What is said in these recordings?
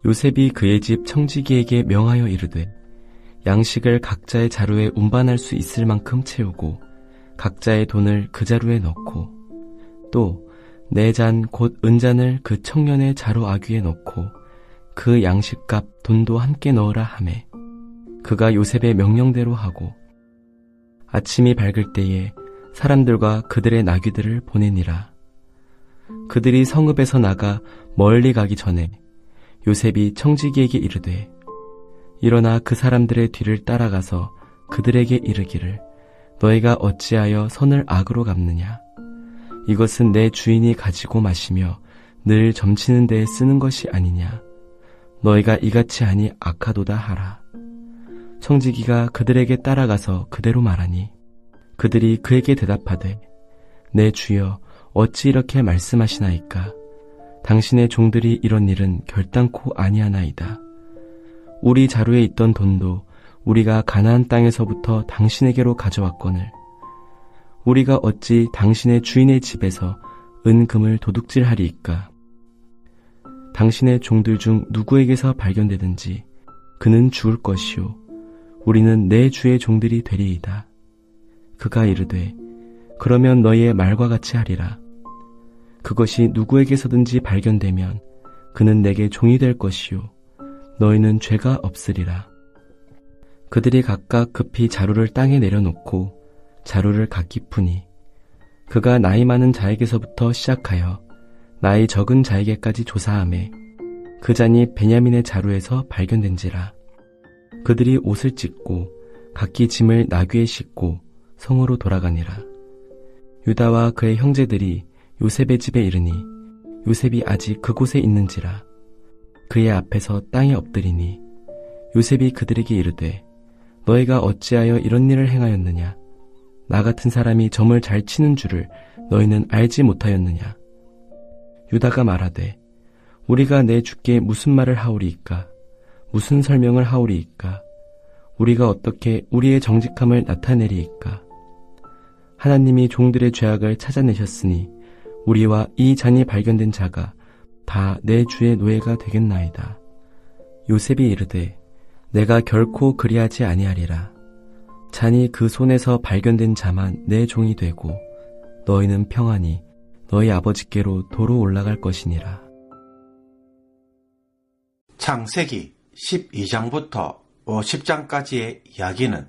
요셉이 그의 집 청지기에게 명하여 이르되 양식을 각자의 자루에 운반할 수 있을 만큼 채우고 각자의 돈을 그 자루에 넣고 또 내 잔 곧 은잔을 그 청년의 자루 아귀에 넣고 그 양식값 돈도 함께 넣으라 하매 그가 요셉의 명령대로 하고 아침이 밝을 때에 사람들과 그들의 나귀들을 보내니라. 그들이 성읍에서 나가 멀리 가기 전에 요셉이 청지기에게 이르되 일어나 그 사람들의 뒤를 따라가서 그들에게 이르기를 너희가 어찌하여 선을 악으로 갚느냐. 이것은 내 주인이 가지고 마시며 늘 점치는 데에 쓰는 것이 아니냐. 너희가 이같이 하니 악하도다 하라. 청지기가 그들에게 따라가서 그대로 말하니 그들이 그에게 대답하되 내 주여 어찌 이렇게 말씀하시나이까. 당신의 종들이 이런 일은 결단코 아니하나이다. 우리 자루에 있던 돈도 우리가 가나안 땅에서부터 당신에게로 가져왔거늘 우리가 어찌 당신의 주인의 집에서 은금을 도둑질하리이까. 당신의 종들 중 누구에게서 발견되든지 그는 죽을 것이요 우리는 내 주의 종들이 되리이다. 그가 이르되 그러면 너희의 말과 같이 하리라. 그것이 누구에게서든지 발견되면 그는 내게 종이 될 것이요 너희는 죄가 없으리라. 그들이 각각 급히 자루를 땅에 내려놓고 자루를 각기 푸니 그가 나이 많은 자에게서부터 시작하여 나이 적은 자에게까지 조사하매 그 잔이 베냐민의 자루에서 발견된지라. 그들이 옷을 찢고 각기 짐을 나귀에 싣고 성으로 돌아가니라. 유다와 그의 형제들이 요셉의 집에 이르니 요셉이 아직 그곳에 있는지라. 그의 앞에서 땅에 엎드리니 요셉이 그들에게 이르되 너희가 어찌하여 이런 일을 행하였느냐. 나 같은 사람이 점을 잘 치는 줄을 너희는 알지 못하였느냐. 유다가 말하되 우리가 내 주께 무슨 말을 하오리이까. 무슨 설명을 하오리이까. 우리가 어떻게 우리의 정직함을 나타내리이까. 하나님이 종들의 죄악을 찾아내셨으니 우리와 이 잔이 발견된 자가 다 내 주의 노예가 되겠나이다. 요셉이 이르되 내가 결코 그리하지 아니하리라. 잔이 그 손에서 발견된 자만 내 종이 되고 너희는 평안히 너희 아버지께로 도로 올라갈 것이니라. 창세기 12장부터 50장까지의 이야기는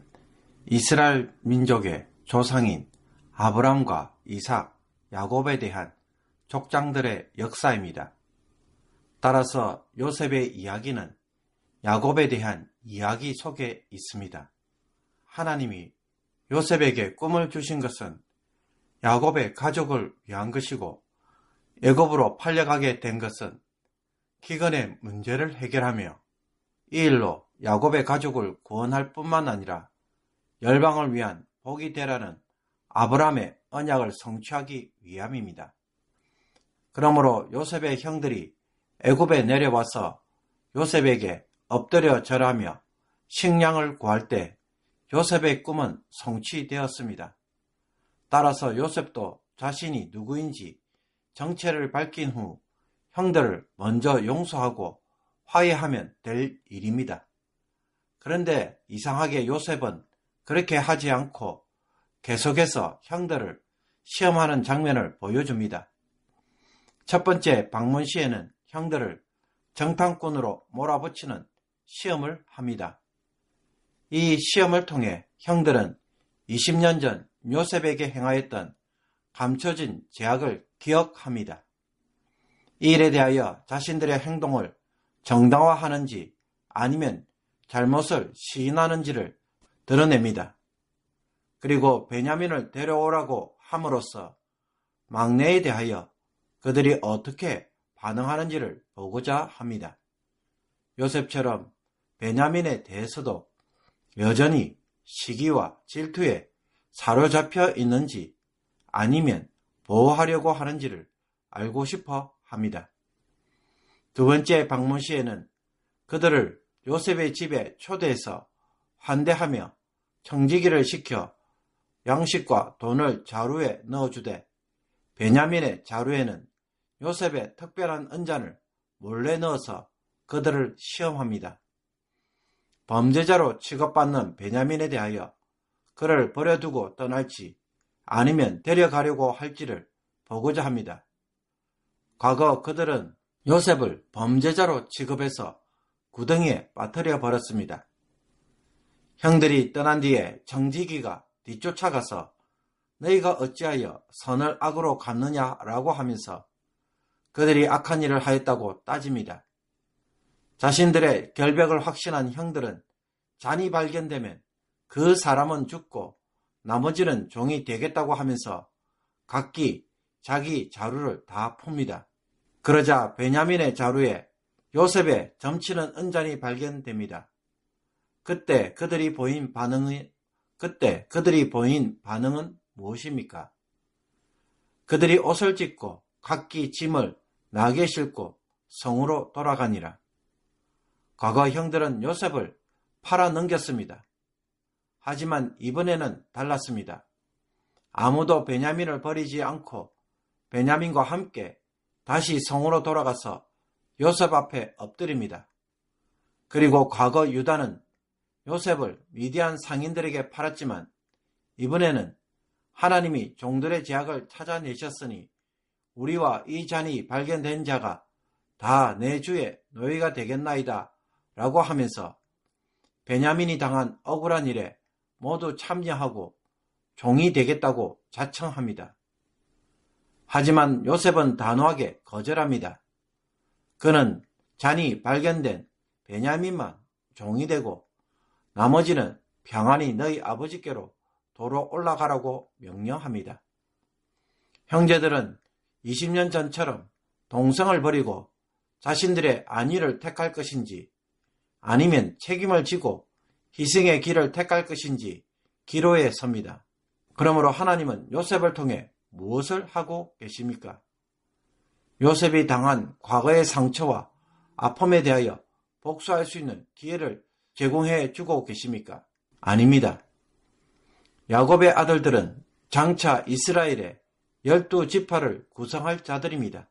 이스라엘 민족의 조상인 아브람과 이삭, 야곱에 대한 족장들의 역사입니다. 따라서 요셉의 이야기는 야곱에 대한 이야기 속에 있습니다. 하나님이 요셉에게 꿈을 주신 것은 야곱의 가족을 위한 것이고 애굽으로 팔려가게 된 것은 기근의 문제를 해결하며 이 일로 야곱의 가족을 구원할 뿐만 아니라 열방을 위한 복이 되라는 아브라함의 언약을 성취하기 위함입니다. 그러므로 요셉의 형들이 애굽에 내려와서 요셉에게 엎드려 절하며 식량을 구할 때 요셉의 꿈은 성취되었습니다. 따라서 요셉도 자신이 누구인지 정체를 밝힌 후 형들을 먼저 용서하고 화해하면 될 일입니다. 그런데 이상하게 요셉은 그렇게 하지 않고 계속해서 형들을 시험하는 장면을 보여줍니다. 첫 번째 방문 시에는 형들을 정탐꾼으로 몰아붙이는 시험을 합니다. 이 시험을 통해 형들은 20년 전 요셉에게 행하였던 감춰진 죄악을 기억합니다. 이 일에 대하여 자신들의 행동을 정당화하는지 아니면 잘못을 시인하는지를 드러냅니다. 그리고 베냐민을 데려오라고 함으로써 막내에 대하여 그들이 어떻게 반응하는지를 보고자 합니다. 요셉처럼 베냐민에 대해서도 여전히 시기와 질투에 사로잡혀 있는지 아니면 보호하려고 하는지를 알고 싶어 합니다. 두 번째 방문 시에는 그들을 요셉의 집에 초대해서 환대하며 청지기를 시켜 양식과 돈을 자루에 넣어주되 베냐민의 자루에는 요셉의 특별한 은잔을 몰래 넣어서 그들을 시험합니다. 범죄자로 취급받는 베냐민에 대하여 그를 버려두고 떠날지 아니면 데려가려고 할지를 보고자 합니다. 과거 그들은 요셉을 범죄자로 취급해서 구덩이에 빠뜨려 버렸습니다. 형들이 떠난 뒤에 청지기가 뒤쫓아가서 너희가 어찌하여 선을 악으로 갚느냐라고 하면서 그들이 악한 일을 하였다고 따집니다. 자신들의 결백을 확신한 형들은 잔이 발견되면 그 사람은 죽고 나머지는 종이 되겠다고 하면서 각기 자기 자루를 다 풉니다. 그러자 베냐민의 자루에 요셉의 점치는 은잔이 발견됩니다. 그때 그들이 보인 반응은 무엇입니까? 그들이 옷을 찢고 각기 짐을 나귀에 싣고 성으로 돌아가니라. 과거 형들은 요셉을 팔아 넘겼습니다. 하지만 이번에는 달랐습니다. 아무도 베냐민을 버리지 않고 베냐민과 함께 다시 성으로 돌아가서 요셉 앞에 엎드립니다. 그리고 과거 유다는 요셉을 미디안 상인들에게 팔았지만 이번에는 하나님이 종들의 죄악을 찾아내셨으니 우리와 이 잔이 발견된 자가 다 내 주의 노예가 되겠나이다 라고 하면서 베냐민이 당한 억울한 일에 모두 참여하고 종이 되겠다고 자청합니다. 하지만 요셉은 단호하게 거절합니다. 그는 잔이 발견된 베냐민만 종이 되고 나머지는 평안히 너희 아버지께로 도로 올라가라고 명령합니다. 형제들은 20년 전처럼 동성을 버리고 자신들의 안위를 택할 것인지 아니면 책임을 지고 희생의 길을 택할 것인지 기로에 섭니다. 그러므로 하나님은 요셉을 통해 무엇을 하고 계십니까? 요셉이 당한 과거의 상처와 아픔에 대하여 복수할 수 있는 기회를 제공해 주고 계십니까? 아닙니다. 야곱의 아들들은 장차 이스라엘의 12지파를 구성할 자들입니다.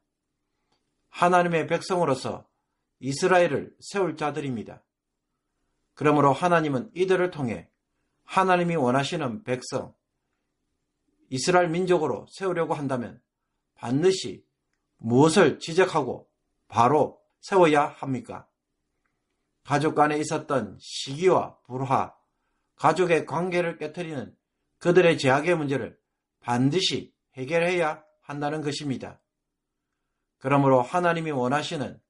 하나님의 백성으로서 이스라엘을 세울 자들입니다. 그러므로 하나님은 이들을 통해 하나님이 원하시는 백성, 이스라엘 민족으로 세우려고 한다면 반드시 무엇을 지적하고 바로 세워야 합니까? 가족 간에 있었던 시기와 불화, 가족의 관계를 깨트리는 그들의 죄악의 문제를 반드시 해결해야 한다는 것입니다. 그러므로 하나님이 원하시는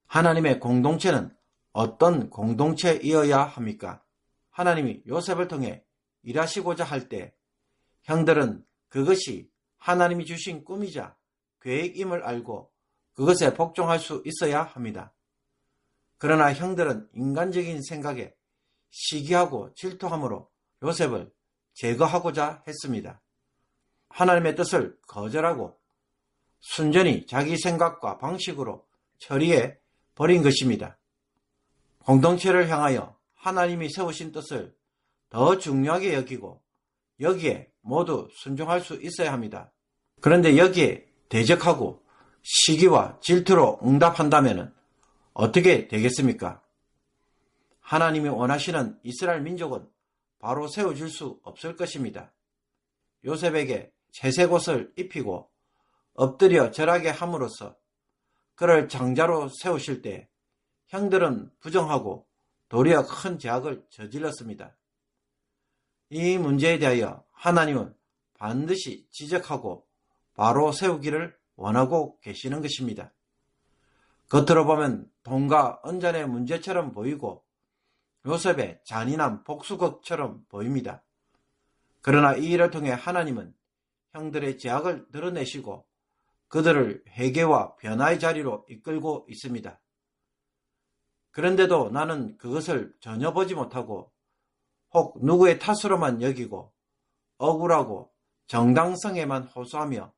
하나님의 공동체는 어떤 공동체이어야 합니까? 하나님이 요셉을 통해 일하시고자 할 때 형들은 그것이 하나님이 주신 꿈이자 계획임을 알고 그것에 복종할 수 있어야 합니다. 그러나 형들은 인간적인 생각에 시기하고 질투함으로 요셉을 제거하고자 했습니다. 하나님의 뜻을 거절하고 순전히 자기 생각과 방식으로 처리해 버린 것입니다. 공동체를 향하여 하나님이 세우신 뜻을 더 중요하게 여기고 여기에 모두 순종할 수 있어야 합니다. 그런데 여기에 대적하고 시기와 질투로 응답한다면 어떻게 되겠습니까? 하나님이 원하시는 이스라엘 민족은 바로 세워질 수 없을 것입니다. 요셉에게 채색 옷을 입히고 엎드려 절하게 함으로써 그를 장자로 세우실 때 형들은 부정하고 도리어 큰 죄악을 저질렀습니다. 이 문제에 대하여 하나님은 반드시 지적하고 바로 세우기를 원하고 계시는 것입니다. 겉으로 보면 돈과 은잔의 문제처럼 보이고 요셉의 잔인한 복수극처럼 보입니다. 그러나 이 일을 통해 하나님은 형들의 죄악을 드러내시고 그들을 회개와 변화의 자리로 이끌고 있습니다. 그런데도 나는 그것을 전혀 보지 못하고 혹 누구의 탓으로만 여기고 억울하고 정당성에만 호소하며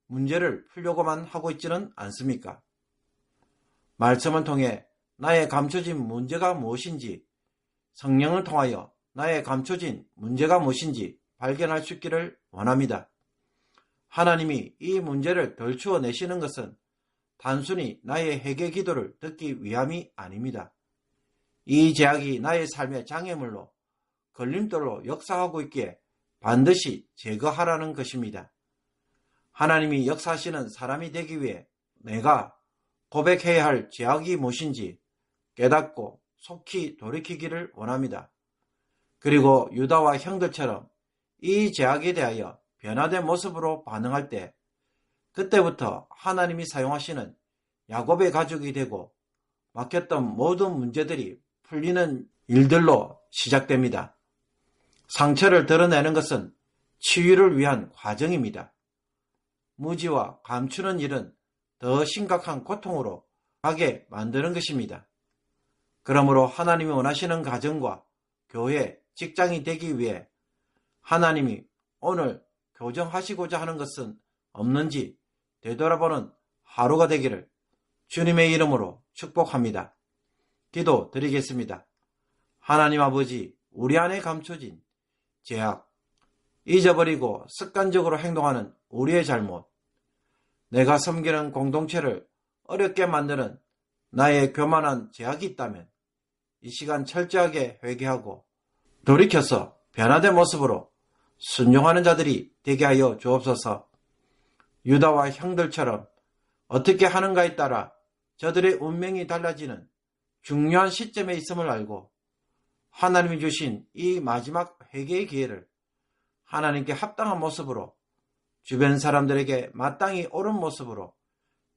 문제를 풀려고만 하고 있지는 않습니까? 말씀을 통해 나의 감춰진 문제가 무엇인지, 성령을 통하여 나의 감춰진 문제가 무엇인지 발견할 수 있기를 원합니다. 하나님이 이 문제를 덜추어 내시는 것은 단순히 나의 회개 기도를 듣기 위함이 아닙니다. 이 죄악이 나의 삶의 장애물로 걸림돌로 역사하고 있기에 반드시 제거하라는 것입니다. 하나님이 역사하시는 사람이 되기 위해 내가 고백해야 할 죄악이 무엇인지 깨닫고 속히 돌이키기를 원합니다. 그리고 유다와 형들처럼 이 죄악에 대하여 변화된 모습으로 반응할 때 그때부터 하나님이 사용하시는 야곱의 가족이 되고 막혔던 모든 문제들이 풀리는 일들로 시작됩니다. 상처를 드러내는 것은 치유를 위한 과정입니다. 무지와 감추는 일은 더 심각한 고통으로 가게 만드는 것입니다. 그러므로 하나님이 원하시는 가정과 교회, 직장이 되기 위해 하나님이 오늘 교정하시고자 하는 것은 없는지 되돌아보는 하루가 되기를 주님의 이름으로 축복합니다. 기도 드리겠습니다. 하나님 아버지, 우리 안에 감춰진 죄악, 잊어버리고 습관적으로 행동하는 우리의 잘못, 내가 섬기는 공동체를 어렵게 만드는 나의 교만한 죄악이 있다면 이 시간 철저하게 회개하고 돌이켜서 변화된 모습으로 순종하는 자들이 되게 하여 주옵소서. 유다와 형들처럼 어떻게 하는가에 따라 저들의 운명이 달라지는 중요한 시점에 있음을 알고 하나님이 주신 이 마지막 회개의 기회를 하나님께 합당한 모습으로 주변 사람들에게 마땅히 옳은 모습으로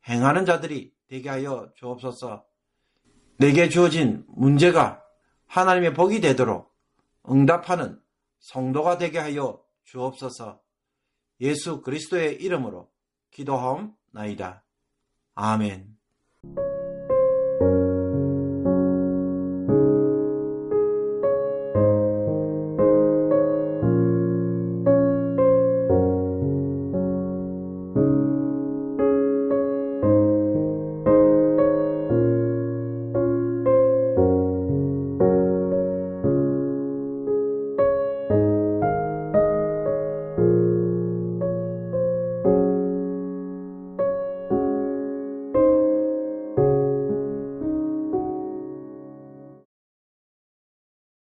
행하는 자들이 되게 하여 주옵소서. 내게 주어진 문제가 하나님의 복이 되도록 응답하는 성도가 되게 하여 주옵소서. 예수 그리스도의 이름으로 기도하옵나이다. 아멘.